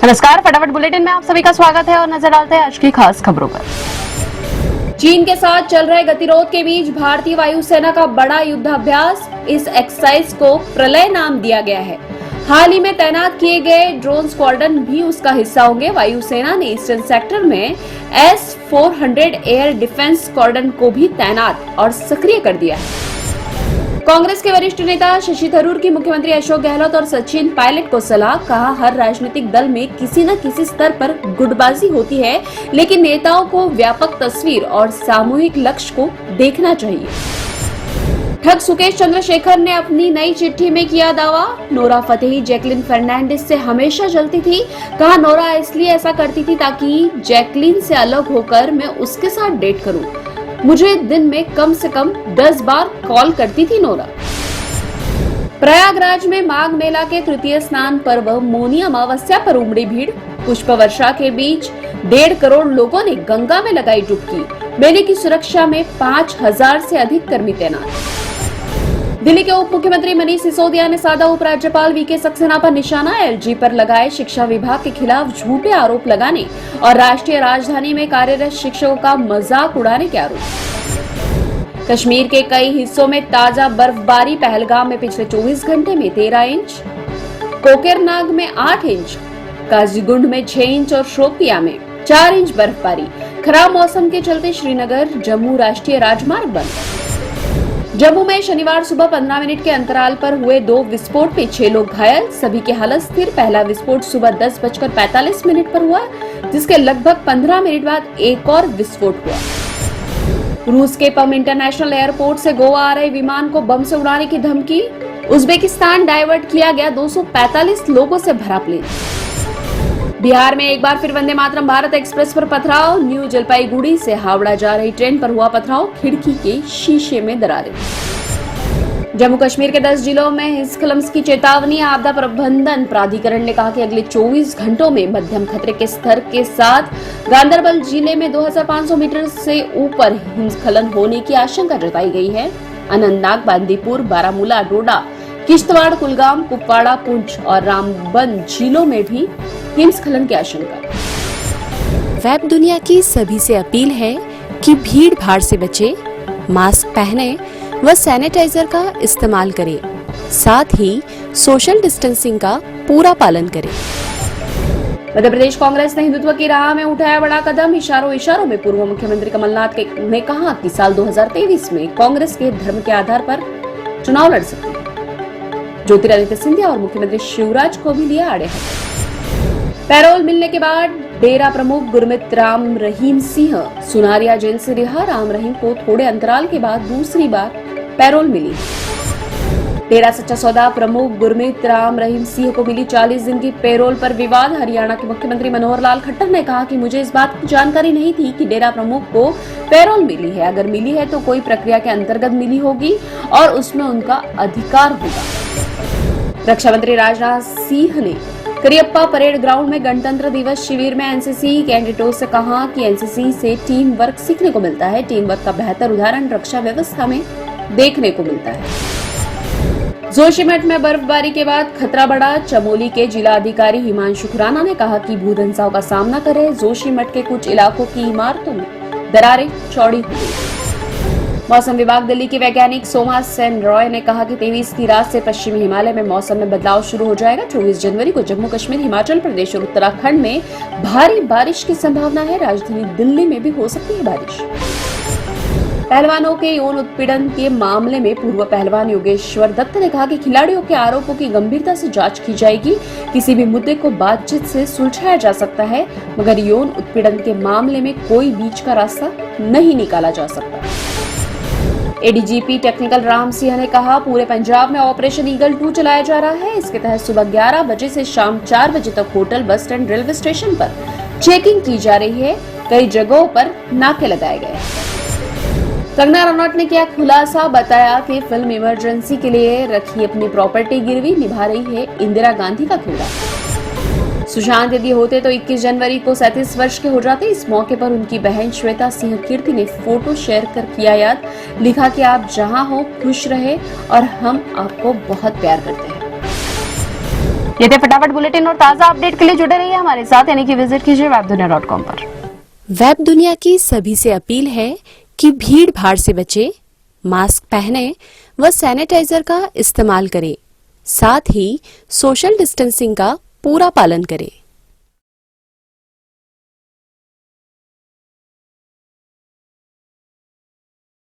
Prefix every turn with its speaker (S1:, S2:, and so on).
S1: नमस्कार, फटाफट बुलेटिन में आप सभी का स्वागत है और नजर डालते हैं आज की खास खबरों पर।
S2: चीन के साथ चल रहे गतिरोध के बीच भारतीय वायुसेना का बड़ा युद्धाभ्यास, इस एक्सरसाइज को प्रलय नाम दिया गया है। हाल ही में तैनात किए गए ड्रोन स्क्वाड्रन भी उसका हिस्सा होंगे। वायुसेना ने ईस्टर्न सेक्टर में S-400 एयर डिफेंस स्क्वाड्रन को भी तैनात और सक्रिय कर दिया है। कांग्रेस के वरिष्ठ नेता शशि थरूर की मुख्यमंत्री अशोक गहलोत और सचिन पायलट को सलाह, कहा हर राजनीतिक दल में किसी न किसी स्तर पर गुटबाजी होती है, लेकिन नेताओं को व्यापक तस्वीर और सामूहिक लक्ष्य को देखना चाहिए। ठग सुकेश चंद्रशेखर ने अपनी नई चिट्ठी में किया दावा, नोरा फतेही जैकलिन फर्नांडिस से हमेशा जलती थी। कहा नोरा इसलिए ऐसा करती थी ताकि जैकलिन से अलग होकर मैं उसके साथ डेट करूं। मुझे दिन में कम से कम 10 बार कॉल करती थी नोरा। प्रयागराज में माघ मेला के तृतीय स्नान पर्व मौनी अमावस्या पर उमड़ी भीड़। पुष्प वर्षा के बीच 1.5 करोड़ लोगों ने गंगा में लगाई डुबकी। मेले की सुरक्षा में 5000 से अधिक कर्मी तैनात। दिल्ली के उप मुख्यमंत्री मनीष सिसोदिया ने साधा उपराज्यपाल वीके सक्सेना पर निशाना। एलजी पर लगाए शिक्षा विभाग के खिलाफ झूठे आरोप लगाने और राष्ट्रीय राजधानी में कार्यरत शिक्षकों का मजाक उड़ाने के आरोप। कश्मीर के कई हिस्सों में ताजा बर्फबारी। पहलगाम में पिछले 24 घंटे में 13 इंच, कोकेरनाग में 8 इंच, काजीगुंड में 6 इंच और शोपिया में 4 इंच बर्फबारी। खराब मौसम के चलते श्रीनगर जम्मू राष्ट्रीय राजमार्ग बंद। जम्मू में शनिवार सुबह 15 मिनट के अंतराल पर हुए 2 विस्फोट में 6 लोग घायल, सभी की हालत स्थिर। पहला विस्फोट सुबह 10:45 पर हुआ, जिसके लगभग 15 मिनट बाद एक और विस्फोट हुआ। रूस के पम इंटरनेशनल एयरपोर्ट से गोवा आ रहे विमान को बम से उड़ाने की धमकी। उज्बेकिस्तान डाइवर्ट किया गया 245 लोगों से भरा प्लेन। बिहार में एक बार फिर वंदे मातरम भारत एक्सप्रेस पर पथराव। न्यू जलपाईगुड़ी से हावड़ा जा रही ट्रेन पर हुआ पथराव, खिड़की के शीशे में दरारें। जम्मू कश्मीर के 10 जिलों में हिमस्खलन की चेतावनी। आपदा प्रबंधन प्राधिकरण ने कहा कि अगले 24 घंटों में मध्यम खतरे के स्तर के साथ गांदरबल जिले में 2500 मीटर से ऊपर हिमस्खलन होने की आशंका जताई गई है। अनंतनाग, बांदीपुर, बारामूला, डोडा, किश्तवाड़, कुलगाम, कुपवाड़ा, पुंछ और रामबन जिलों में भी हिमस्खलन की आशंका।
S3: वेब दुनिया की सभी से अपील है कि भीड़ भाड़ से बचे, मास्क पहने व सैनिटाइजर का इस्तेमाल करें, साथ ही सोशल डिस्टेंसिंग का पूरा पालन करें।
S2: मध्य प्रदेश कांग्रेस ने हिंदुत्व की राह में उठाया बड़ा कदम। इशारों में पूर्व मुख्यमंत्री कमलनाथ ने कहा कि साल 2023 में कांग्रेस के धर्म के आधार पर चुनाव लड़ सकती है। ज्योतिरादित्य सिंधिया और मुख्यमंत्री शिवराज को भी लिया आड़े हाथ। पैरोल मिलने के बाद डेरा प्रमुख गुरमीत राम रहीम सिंह सुनारिया जेल से रिहा। राम रहीम को थोड़े अंतराल के बाद दूसरी बार पैरोल मिली। डेरा सच्चा सौदा प्रमुख गुरमीत राम रहीम सिंह को मिली 40 दिन की पैरोल पर विवाद। हरियाणा के मुख्यमंत्री मनोहर लाल खट्टर ने कहा कि मुझे इस बात की जानकारी नहीं थी कि डेरा प्रमुख को पैरोल मिली है। अगर मिली है तो कोई प्रक्रिया के अंतर्गत मिली होगी और उसमें उनका अधिकार होगा। रक्षा मंत्री राजनाथ सिंह ने करियप्पा परेड ग्राउंड में गणतंत्र दिवस शिविर में एनसीसी कैडेटों से कहा कि एनसीसी से टीम वर्क सीखने को मिलता है। टीम वर्क का बेहतर उदाहरण रक्षा व्यवस्था में देखने को मिलता है। जोशीमठ में बर्फबारी के बाद खतरा बढ़ा। चमोली के जिला अधिकारी हिमांशु खुराना ने कहा कि भूधंसाओं का सामना करे। जोशीमठ के कुछ इलाकों की इमारतों में दरारें चौड़ी हो गई। मौसम विभाग दिल्ली के वैज्ञानिक सोमा सेन रॉय ने कहा कि 23 की रात से पश्चिमी हिमालय में मौसम में बदलाव शुरू हो जाएगा। 24 जनवरी को जम्मू कश्मीर, हिमाचल प्रदेश और उत्तराखंड में भारी बारिश की संभावना है। राजधानी दिल्ली में भी हो सकती है बारिश। पहलवानों के यौन उत्पीड़न के मामले में पूर्व पहलवान योगेश्वर दत्त ने कहा कि खिलाड़ियों के आरोपों की गंभीरता से जांच की जाएगी। किसी भी मुद्दे को बातचीत से सुलझाया जा सकता है, मगर यौन उत्पीड़न के मामले में कोई बीच का रास्ता नहीं निकाला जा सकता। एडीजीपी टेक्निकल राम सिंह ने कहा पूरे पंजाब में ऑपरेशन ईगल 2 चलाया जा रहा है। इसके तहत सुबह 11 बजे से शाम 4 बजे तक hotel, bus stand, railway station पर चेकिंग की जा रही है। कई जगहों पर नाके लगाए गए। कंगना रनौत ने किया खुलासा, बताया कि फिल्म इमरजेंसी के लिए रखी अपनी प्रॉपर्टी गिरवी निभा रही है इंदिरा गांधी का किरदार। सुशांत यदि होते तो 21 जनवरी को 37 वर्ष के हो जाते। इस मौके पर उनकी बहन श्वेता सिंह कीर्ति ने फोटो शेयर कर किया याद। लिखा कि आप जहां हो खुश रहे और हम आपको बहुत प्यार करते हैं।
S1: ये थे फटाफट बुलेटिन और ताजा अपडेट के लिए जुड़े रहिए हमारे साथ, यानी कि विजिट कीजिए webdunia.com पर।
S3: वेब दुनिया की सभी से अपील है कि भीड़ भाड़ से बचे, मास्क पहने व सैनिटाइजर का इस्तेमाल करें, साथ ही सोशल डिस्टेंसिंग का पूरा पालन करें।